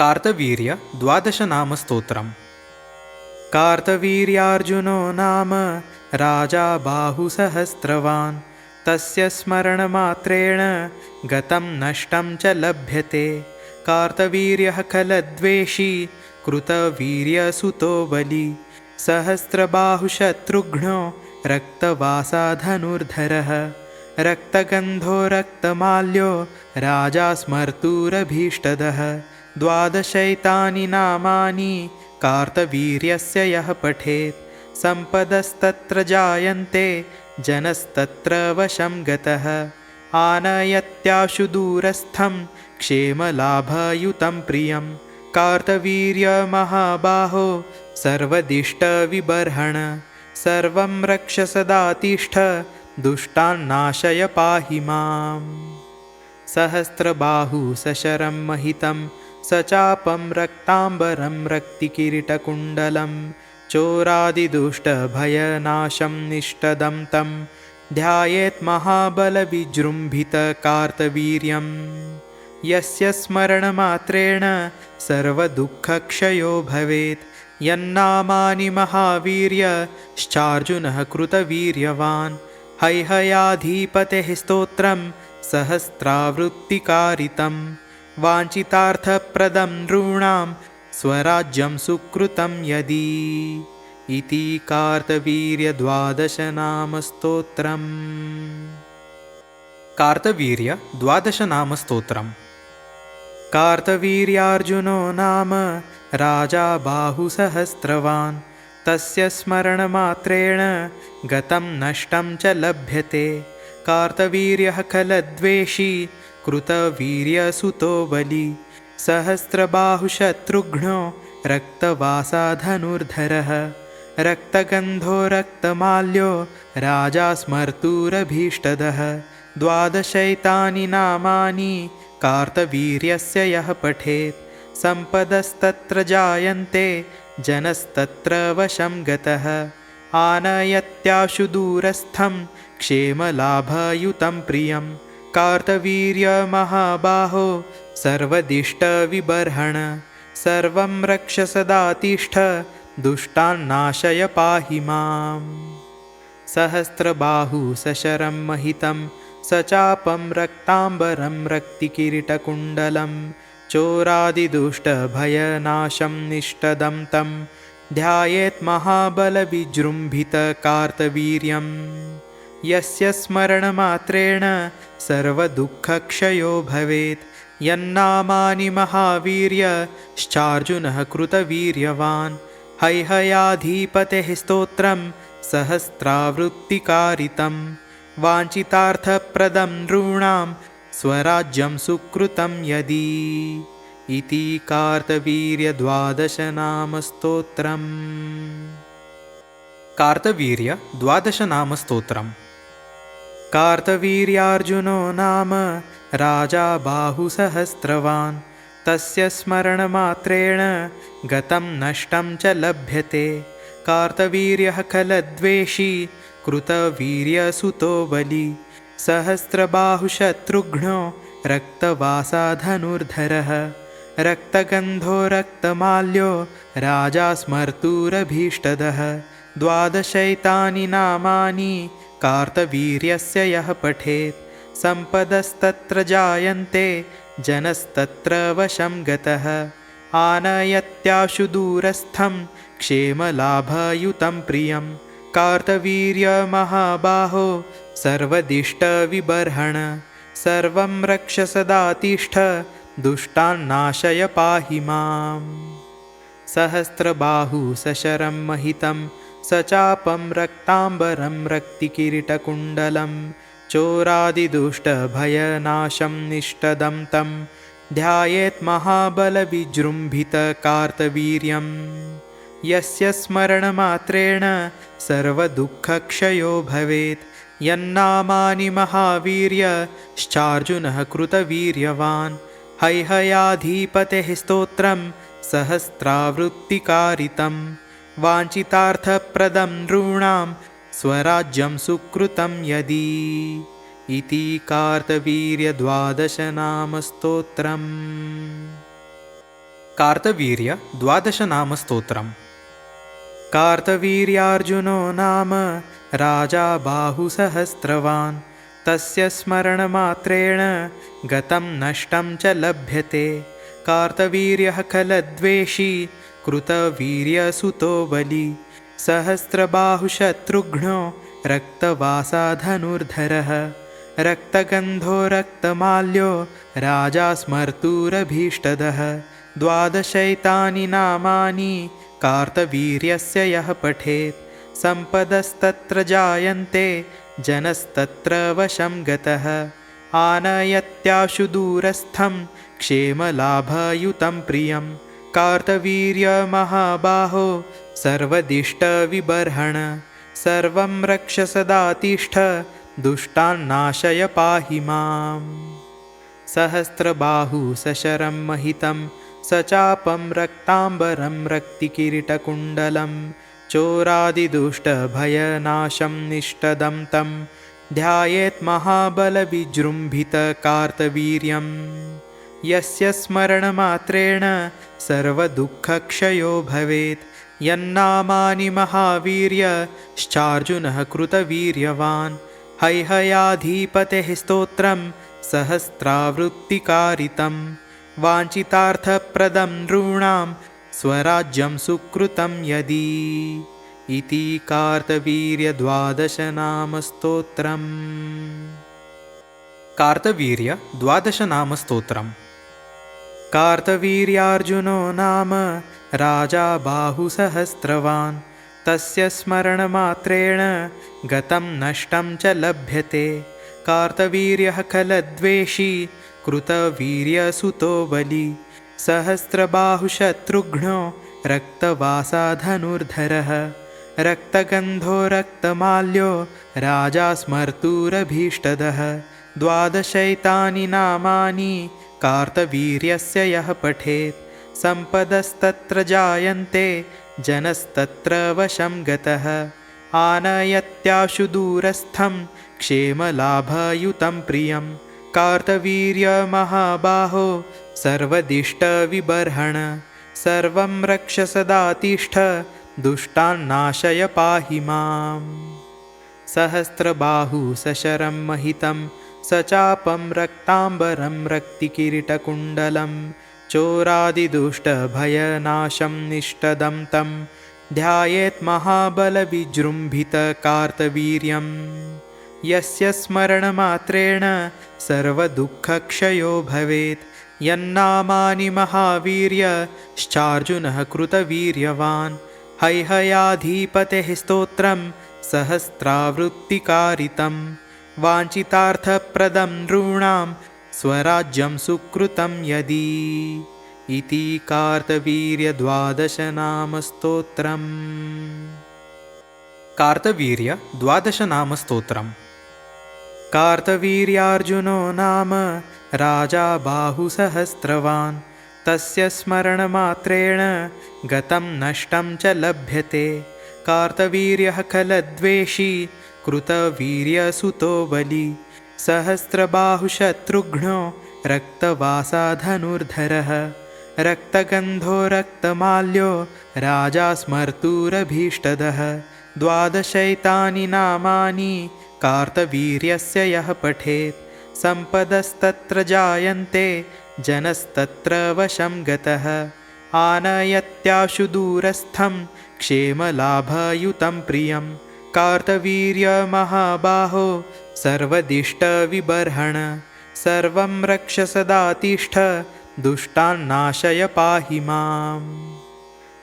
कार्तवीर्य द्वादशनामस्तोत्रम्। कार्तवीर्यार्जुनो नाम राजा बाहुसहस्रवान्। तस्य स्मरणमात्रेण गतं नष्टं च लभ्यते। कार्तवीर्यः खलद्वेषी कृतवीर्यसुतो बली। सहस्रबाहुशत्रुघ्नो रक्तवासाधनुर्धरः। रक्तगन्धो रक्तमाल्यो राजा स्मर्तुरभीष्टदः। द्वादशैतानि नामानि कार्तवीर्यस्य यः पठेत् सम्पदस्तत्र जायन्ते जनस्तत्र वशं गतः। आनयत्याशु दूरस्थं क्षेमलाभयुतं प्रियं। कार्तवीर्यमहाबाहो सर्वदिष्टविबर्हण। सर्वं रक्ष सदा तिष्ठ दुष्टान्नाशय पाहि माम्। सहस्रबाहु सशरं महितं सचापं रक्ताम्बरं रक्तिकिरीटकुण्डलं। चोरादिदुष्टभयनाशं निष्टदं तं ध्यायेत् महाबलविजृम्भितकार्तवीर्यं। यस्य स्मरणमात्रेण सर्वदुःखक्षयो भवेत्। यन्नामानि महावीर्यश्चार्जुनः कृतवीर्यवान्। हैहयाधिपतेः स्तोत्रं सहस्रावृत्तिकारितं। वाञ्छितार्थप्रदं नॄणां स्वराज्यं सुकृतं यदि। इति कार्तवीर्यद्वादशनामस्तोत्रम्। कार्तवीर्य द्वादशनामस्तोत्रम्। कार्तवीर्यार्जुनो नाम राजा बाहुसहस्रवान्। तस्य स्मरणमात्रेण गतं नष्टं च लभ्यते। कार्तवीर्यः खलद्वेषी कृतवीर्यसुतो बली। सहस्रबाहुशत्रुघ्नो रक्तवासाधनुर्धरः। रक्तगन्धो रक्तमाल्यो राजा स्मर्तुरभीष्टदः। द्वादशैतानि नामानि कार्तवीर्यस्य यः पठेत् सम्पदस्तत्र जायन्ते जनस्तत्र वशं गतः। आनयत्याशु दूरस्थं क्षेमलाभयुतं प्रियं। कार्तवीर्यमहाबाहो सर्वदिष्टविबर्हण। सर्वं रक्ष सदा तिष्ठ दुष्टान्नाशय पाहि माम्। सहस्रबाहु सशरं महितं सचापं रक्ताम्बरं रक्तिकिरीटकुण्डलं। चोरादिदुष्टभयनाशं निष्टदं तं ध्यायेत् महाबलविजृम्भितकार्तवीर्यं। यस्य स्मरणमात्रेण सर्वदुःखक्षयो भवेत्। यन्नामानि महावीर्यश्चार्जुनः कृतवीर्यवान्। हैहयाधिपतेः स्तोत्रं सहस्रावृत्तिकारितं। वाञ्छितार्थप्रदं नॄणां स्वराज्यं सुकृतं यदि। इति कार्तवीर्यद्वादशनामस्तोत्रम्। कार्तवीर्य द्वादशनामस्तोत्रम्। कार्तवीर्यार्जुनो नाम राजा बाहुसहस्रवान्। तस्य स्मरणमात्रेण गतं नष्टं च लभ्यते। कार्तवीर्यः खलद्वेषी कृतवीर्यसुतो बली। सहस्रबाहुशत्रुघ्नो रक्तवासाधनुर्धरः। रक्तगन्धो रक्तमाल्यो राजा स्मर्तुरभीष्टदः। द्वादशैतानि नामानि कार्तवीर्यस्य यः पठेत् सम्पदस्तत्र जायन्ते जनस्तत्र वशं गतः। आनयत्याशु दूरस्थं क्षेमलाभयुतं प्रियं। कार्तवीर्यमहाबाहो सर्वदिष्टविबर्हण। सर्वं रक्ष सदा तिष्ठ दुष्टान्नाशय पाहि माम्। सहस्रबाहु सशरं महितं सचापं रक्ताम्बरं रक्तिकिरीटकुण्डलं। चोरादिदुष्टभयनाशं निष्टदं तं ध्यायेत् महाबलविजृम्भितकार्तवीर्यं। यस्य स्मरणमात्रेण सर्वदुःखक्षयो भवेत्। यन्नामानि महावीर्यश्चार्जुनः कृतवीर्यवान्। हैहयाधिपतेः स्तोत्रं सहस्रावृत्तिकारितं। वाञ्छितार्थप्रदं नॄणां स्वराज्यं सुकृतं यदि। इति कार्तवीर्यद्वादशनामस्तोत्रम्। कार्तवीर्य द्वादशनामस्तोत्रम्। कार्तवीर्यार्जुनो नाम राजा बाहुसहस्रवान्, तस्य स्मरणमात्रेण गतं नष्टं च लभ्यते। कार्तवीर्यः खलद्वेषी कृतवीर्यसुतो बली, सहस्रबाहुशत्रुघ्नो रक्तवासाधनुर्धरः। रक्तगन्धो रक्तमाल्यो राजा स्मर्तुरभीष्टदः। द्वादशैतानि नामानि कार्तवीर्यस्य यः पठेत्, सम्पदस्तत्र जायन्ते जनस्तत्र वशं गतः। आनयत्याशु दूरस्थं क्षेमलाभयुतं प्रियं, कार्तवीर्यमहाबाहो सर्वदिष्टविबर्हण। सर्वं रक्ष सदा तिष्ठ, दुष्टान्नाशय पाहि माम्। सहस्रबाहु सशरं महितं, सचापं रक्ताम्बरं रक्तिकिरीटकुण्डलं, चोरादिदुष्टभयनाशं निष्टदं तं ध्यायेत् महाबलविजृम्भितकार्तवीर्यं। यस्य स्मरणमात्रेण सर्वदुःखक्षयो भवेत्, यन्नामानि महावीर्यश्चार्जुनः कृतवीर्यवान्। हैहयाधिपतेः स्तोत्रं सहस्रावृत्तिकारितं, वाञ्छितार्थप्रदं नॄणां स्वराज्यं सुकृतं यदि। इति कार्तवीर्यद्वादशनामस्तोत्रम्। कार्तवीर्य द्वादशनामस्तोत्रम्। कार्तवीर्यार्जुनो नाम राजा बाहुसहस्रवान्, तस्य स्मरणमात्रेण गतं नष्टं च लभ्यते। कार्तवीर्यः खलद्वेषी कृतवीर्यसुतो बली, सहस्रबाहुशत्रुघ्नो रक्तवासाधनुर्धरः। रक्तगन्धो रक्तमाल्यो राजा स्मर्तुरभीष्टदः। द्वादशैतानि नामानि कार्तवीर्यस्य यः पठेत्, सम्पदस्तत्र जायन्ते जनस्तत्र वशं गतः। आनयत्याशु दूरस्थं क्षेमलाभयुतं प्रियं, कार्तवीर्यमहाबाहो सर्वदिष्टविबर्हण। सर्वं रक्ष सदा तिष्ठ, दुष्टान्नाशय पाहि माम्। सहस्रबाहु सशरं महितं, सचापं रक्ताम्बरं रक्तिकिरीटकुण्डलं, चोरादिदुष्टभयनाशं निष्टदं तं ध्यायेत् महाबलविजृम्भितकार्तवीर्यं। यस्य स्मरणमात्रेण सर्वदुःखक्षयो भवेत्, यन्नामानि महावीर्यश्चार्जुनः कृतवीर्यवान्। हैहयाधिपतेः स्तोत्रं सहस्रावृत्तिकारितं, वाञ्छितार्थप्रदं नॄणां स्वराज्यं सुकृतं यदि। इति कार्तवीर्यद्वादशनामस्तोत्रम्। कार्तवीर्य द्वादशनामस्तोत्रम्। कार्तवीर्यार्जुनो नाम राजा बाहुसहस्रवान्, तस्य स्मरणमात्रेण गतं नष्टं च लभ्यते। कार्तवीर्यः खलद्वेषी कृतवीर्यसुतो बली, सहस्रबाहुशत्रुघ्नो रक्तवासाधनुर्धरः। रक्तगन्धो रक्तमाल्यो राजा स्मर्तुरभीष्टदः। द्वादशैतानि नामानि कार्तवीर्यस्य यः पठेत्, सम्पदस्तत्र जायन्ते जनस्तत्र वशं गतः। आनयत्याशु दूरस्थं क्षेमलाभयुतं प्रियं, कार्तवीर्यमहाबाहो सर्वदिष्टविबर्हण। सर्वं रक्ष सदा तिष्ठ, दुष्टान्नाशय पाहि माम्।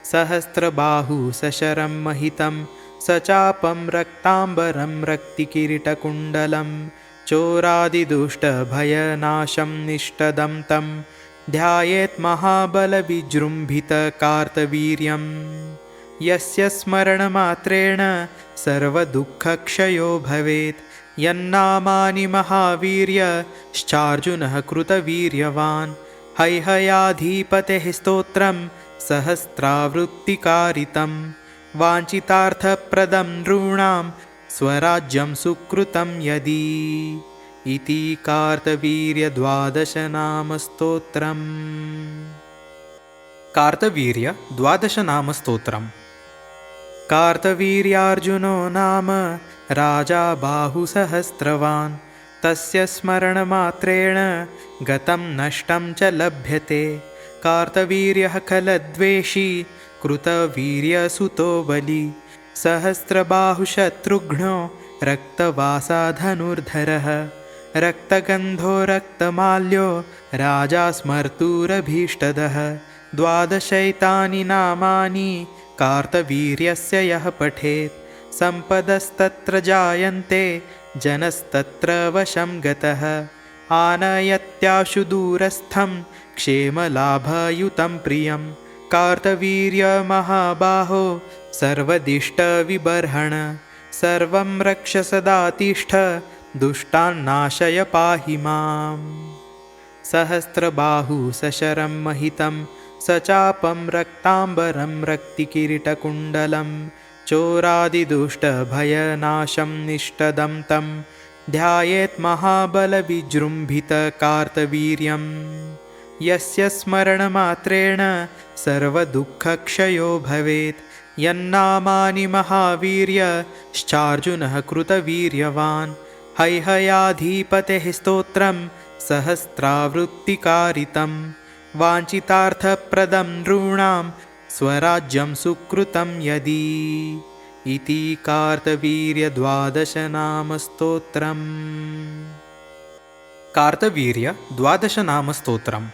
सहस्रबाहु सशरं महितं, सचापं रक्ताम्बरं रक्तिकिरीटकुण्डलं, चोरादिदुष्टभयनाशं निष्टदं तं ध्यायेत् महाबलविजृम्भितकार्तवीर्यं। यस्य स्मरणमात्रेण सर्वदुःखक्षयो भवेत्, यन्नामानि महावीर्यश्चार्जुनः कृतवीर्यवान्। हैहयाधिपतेः स्तोत्रं सहस्रावृत्तिकारितं, वाञ्छितार्थप्रदं नॄणां स्वराज्यं सुकृतं यदि। इति कार्तवीर्यद्वादशनामस्तोत्रम्। कार्तवीर्य द्वादशनामस्तोत्रम्। कार्तवीर्यार्जुनो नाम राजा बाहुसहस्रवान्, तस्य स्मरणमात्रेण गतं नष्टं च लभ्यते। कार्तवीर्यः खलद्वेषी कृतवीर्यसुतो बली, सहस्रबाहुशत्रुघ्नो रक्तवासाधनुर्धरः। रक्तगन्धो रक्तमाल्यो राजा स्मर्तुरभीष्टदः। द्वादशैतानि नामानि कार्तवीर्यस्य यः पठेत्, सम्पदस्तत्र जायन्ते जनस्तत्र वशं गतः। आनयत्याशु दूरस्थं क्षेमलाभयुतं प्रियं, कार्तवीर्यमहाबाहो सर्वदिष्टविबर्हण। सर्वं रक्ष सदा तिष्ठ, दुष्टान्नाशय पाहि माम्। सहस्रबाहु सशरं महितं, सचापं रक्ताम्बरं रक्तिकिरीटकुण्डलं, चोरादिदुष्टभयनाशं निष्टदं तं ध्यायेत् महाबलविजृम्भितकार्तवीर्यं। यस्य स्मरणमात्रेण सर्वदुःखक्षयो भवेत्, यन्नामानि महावीर्यश्चार्जुनः कृतवीर्यवान्। हैहयाधिपतेः स्तोत्रं सहस्रावृत्तिकारितं, वाञ्छितार्थप्रदं नॄणां स्वराज्यं सुकृतं यदि। इति कार्तवीर्यद्वादशनामस्तोत्रम्। कार्तवीर्य द्वादशनामस्तोत्रम्।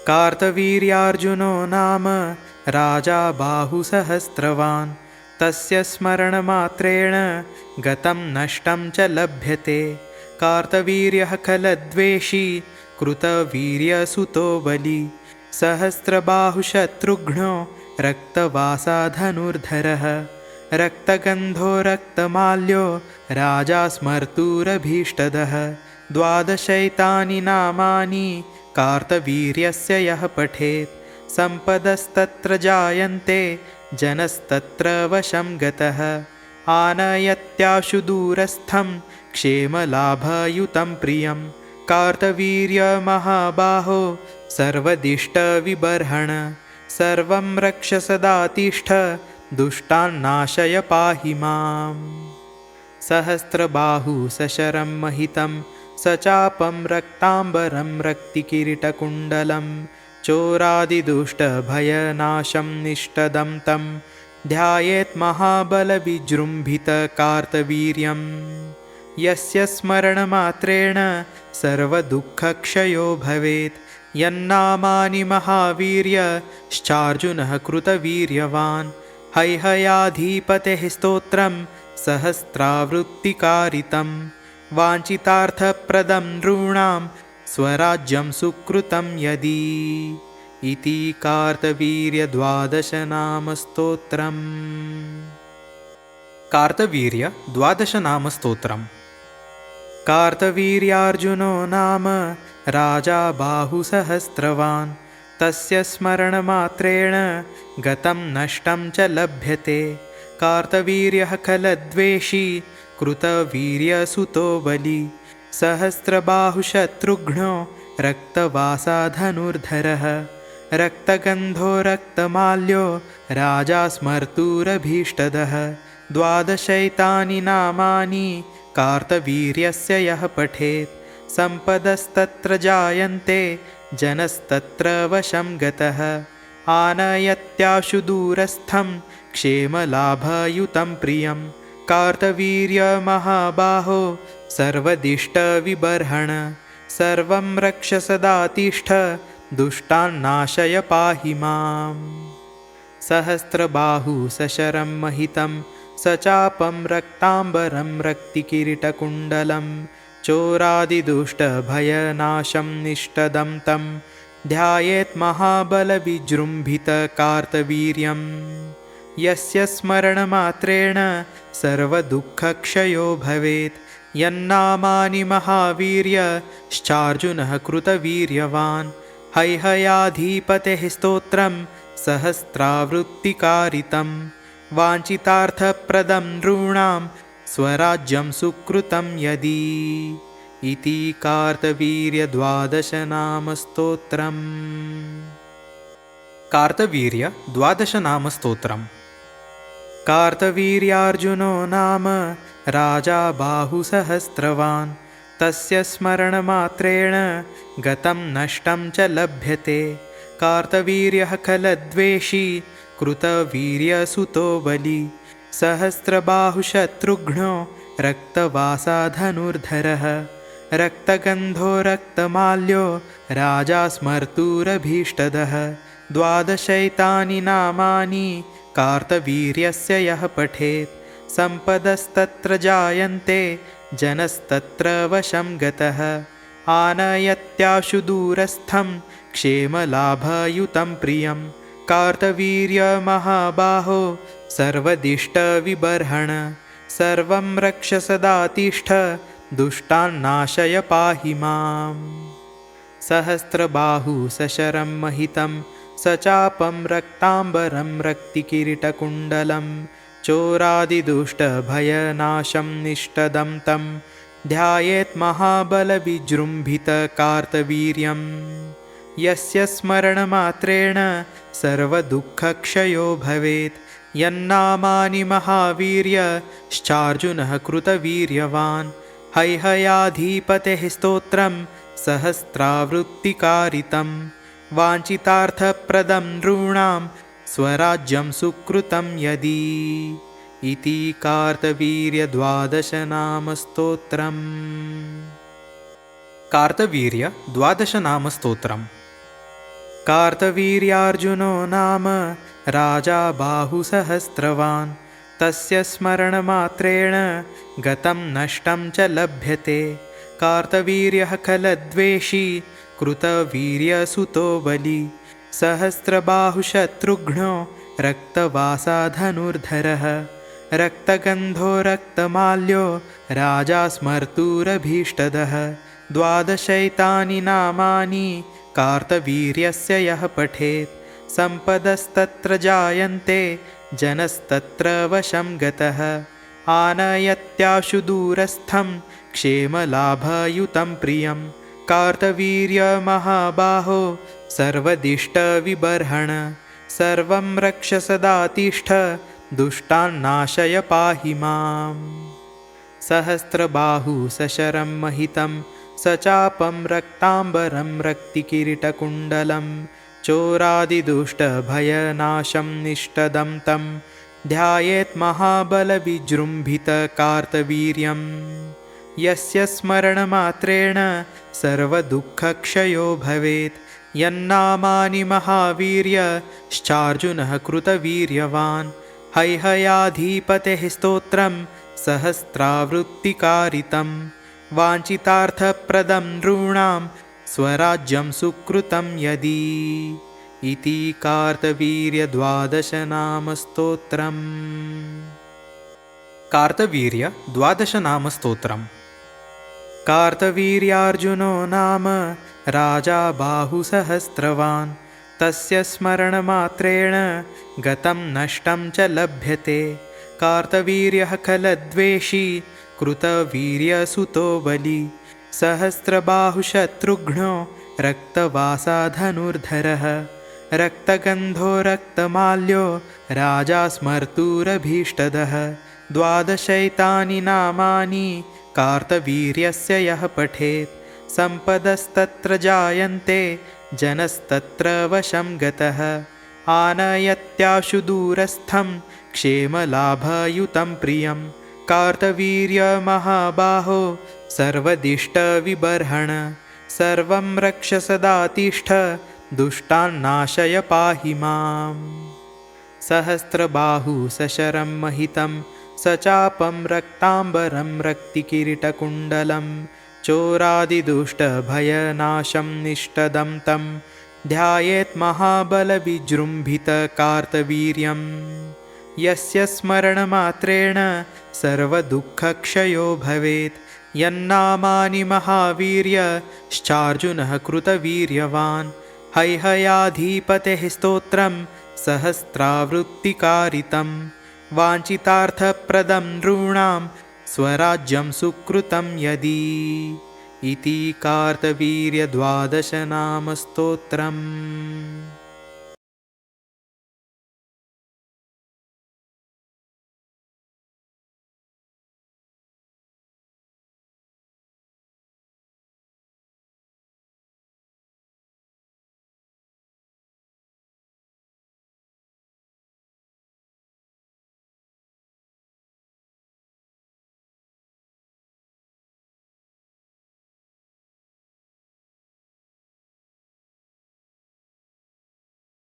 कार्तवीर्यार्जुनो नाम राजा बाहुसहस्रवान्, तस्य स्मरणमात्रेण गतं नष्टं च लभ्यते। कार्तवीर्यः खलद्वेषी कृतवीर्यसुतो बली, सहस्रबाहुशत्रुघ्नो रक्तवासाधनुर्धरः। रक्तगन्धो रक्तमाल्यो राजा स्मर्तुरभीष्टदः। द्वादशैतानि नामानि कार्तवीर्यस्य यः पठेत्, सम्पदस्तत्र जायन्ते जनस्तत्र वशं गतः। आनयत्याशु दूरस्थं क्षेमलाभयुतं प्रियं, कार्तवीर्यमहाबाहो सर्वदिष्टविबर्हण। सर्वं रक्ष सदा तिष्ठ, दुष्टान्नाशय पाहि माम्। सहस्रबाहु सशरं महितं, सचापं रक्ताम्बरं रक्तिकिरीटकुण्डलं, चोरादिदुष्टभयनाशं निष्टदं तं ध्यायेत् महाबलविजृम्भितकार्तवीर्यं। यस्य स्मरणमात्रेण सर्वदुःखक्षयो भवेत्, यन्नामानि महावीर्यश्चार्जुनः कृतवीर्यवान्। हैहयाधिपतेः स्तोत्रं सहस्रावृत्तिकारितं, वाञ्छितार्थप्रदं नॄणां स्वराज्यं सुकृतं यदि। इति कार्तवीर्यद्वादशनामस्तोत्रम्। कार्तवीर्य द्वादशनामस्तोत्रम्। कार्तवीर्यार्जुनो नाम राजा बाहुसहस्रवान्, तस्य स्मरणमात्रेण गतं नष्टं च लभ्यते। कार्तवीर्यः खलद्वेषी कृतवीर्यसुतो बली, सहस्रबाहुशत्रुघ्नो रक्तवासाधनुर्धरः। रक्तगन्धो रक्तमाल्यो राजा स्मर्तुरभीष्टदः। द्वादशैतानि नामानि कार्तवीर्यस्य यः पठेत्, सम्पदस्तत्र जायन्ते जनस्तत्र वशं गतः। आनयत्याशु दूरस्थं क्षेमलाभयुतं प्रियं, कार्तवीर्यमहाबाहो सर्वदिष्टविबर्हण। सर्वं रक्ष सदा तिष्ठ, दुष्टान्नाशय पाहि माम्। सहस्रबाहु सशरं महितं, सचापं रक्ताम्बरं रक्तिकिरीटकुण्डलं, चोरादिदुष्टभयनाशं निष्टदं तं ध्यायेत् महाबलविजृम्भितकार्तवीर्यं। यस्य स्मरणमात्रेण सर्वदुःखक्षयो भवेत्, यन्नामानि महावीर्यश्चार्जुनः कृतवीर्यवान्। हैहयाधिपतेः स्तोत्रं सहस्रावृत्तिकारितं, वाञ्छितार्थप्रदं नॄणां स्वराज्यं सुकृतं यदि। इति कार्तवीर्यद्वादशनामस्तोत्रम्। कार्तवीर्य द्वादशनामस्तोत्रम्। कार्तवीर्यार्जुनो नाम राजा बाहुसहस्रवान्, तस्य स्मरणमात्रेण गतं नष्टं च लभ्यते। कार्तवीर्यः खलद्वेषी कृतवीर्यसुतो बली, सहस्रबाहुशत्रुघ्नो रक्तवासाधनुर्धरः। रक्तगन्धो रक्तमाल्यो राजा स्मर्तुरभीष्टदः। द्वादशैतानि नामानि कार्तवीर्यस्य यः पठेत्, सम्पदस्तत्र जायन्ते जनस्तत्र वशं गतः। आनयत्याशु दूरस्थं क्षेमलाभयुतं प्रियं, कार्तवीर्यमहाबाहो सर्वदिष्टविबर्हण। सर्वं रक्ष सदा तिष्ठ, दुष्टान्नाशय पाहि माम्। सहस्रबाहु सशरं महितं, सचापं रक्ताम्बरं रक्तिकिरीटकुण्डलं, चोरादिदुष्टभयनाशं निष्टदं तं ध्यायेत् महाबलविजृम्भितकार्तवीर्यं। यस्य स्मरणमात्रेण सर्वदुःखक्षयो भवेत्, यन्नामानि महावीर्यश्चार्जुनः कृतवीर्यवान्। हैहयाधिपतेः स्तोत्रं सहस्रावृत्तिकारितं, वाञ्छितार्थप्रदं नॄणां स्वराज्यं सुकृतं यदि। इति कार्तवीर्यद्वादशनामस्तोत्रम्। कार्तवीर्य द्वादशनामस्तोत्रम्। कार्तवीर्यार्जुनो नाम राजा बाहुसहस्रवान्, तस्य स्मरणमात्रेण गतं नष्टं च लभ्यते। कार्तवीर्यः खलद्वेषी कृतवीर्यसुतो बली, सहस्रबाहुशत्रुघ्नो रक्तवासाधनुर्धरः। रक्तगन्धो रक्तमाल्यो राजा स्मर्तुरभीष्टदः। द्वादशैतानि नामानि कार्तवीर्यस्य यः पठेत्, सम्पदस्तत्र जायन्ते जनस्तत्र वशं गतः। आनयत्याशु दूरस्थं क्षेमलाभयुतं प्रियं, कार्तवीर्यमहाबाहो सर्वदिष्टविबर्हण। सर्वं रक्ष सदा तिष्ठ, दुष्टान्नाशय पाहि माम्। सहस्रबाहु सशरं महितं, सचापं रक्ताम्बरं रक्तिकिरीटकुण्डलं, चोरादिदुष्टभयनाशं निष्टदं तं ध्यायेत् महाबलविजृम्भितकार्तवीर्यं। यस्य स्मरणमात्रेण सर्वदुःखक्षयो भवेत्, यन्नामानि महावीर्यश्चार्जुनः कृतवीर्यवान्। हैहयाधिपतेः स्तोत्रं सहस्रावृत्तिकारितं, वाञ्छितार्थप्रदं नॄणां स्वराज्यं सुकृतं यदि। इति कार्तवीर्यद्वादशनामस्तोत्रम्। कार्तवीर्य द्वादशनामस्तोत्रम्। कार्तवीर्यार्जुनो नाम राजा बाहुसहस्रवान्, तस्य स्मरणमात्रेण गतं नष्टं च लभ्यते। कार्तवीर्यः खलद्वेषी कृतवीर्यसुतो बली, सहस्रबाहुशत्रुघ्नो रक्तवासाधनुर्धरः। रक्तगन्धो रक्तमाल्यो राजा स्मर्तुरभीष्टदः। द्वादशैतानि नामानि कार्तवीर्यस्य यः पठेत्, सम्पदस्तत्र जायन्ते जनस्तत्र वशं गतः। आनयत्याशु दूरस्थं क्षेमलाभयुतं प्रियं, कार्तवीर्यमहाबाहो सर्वदिष्टविबर्हण। सर्वं रक्ष सदा तिष्ठ, दुष्टान्नाशय पाहि माम्। सहस्रबाहु सशरं महितं, सचापं रक्ताम्बरं रक्तिकिरीटकुण्डलं, चोरादिदुष्टभयनाशं निष्टदं तं ध्यायेत् महाबलविजृम्भितकार्तवीर्यं। यस्य स्मरणमात्रेण सर्वदुःखक्षयो भवेत्, यन्नामानि महावीर्यश्चार्जुनः कृतवीर्यवान्। हैहयाधिपतेः स्तोत्रं सहस्रावृत्तिकारितं, वाञ्छितार्थप्रदं नॄणां स्वराज्यं सुकृतं यदि। इति कार्तवीर्यद्वादशनामस्तोत्रम्।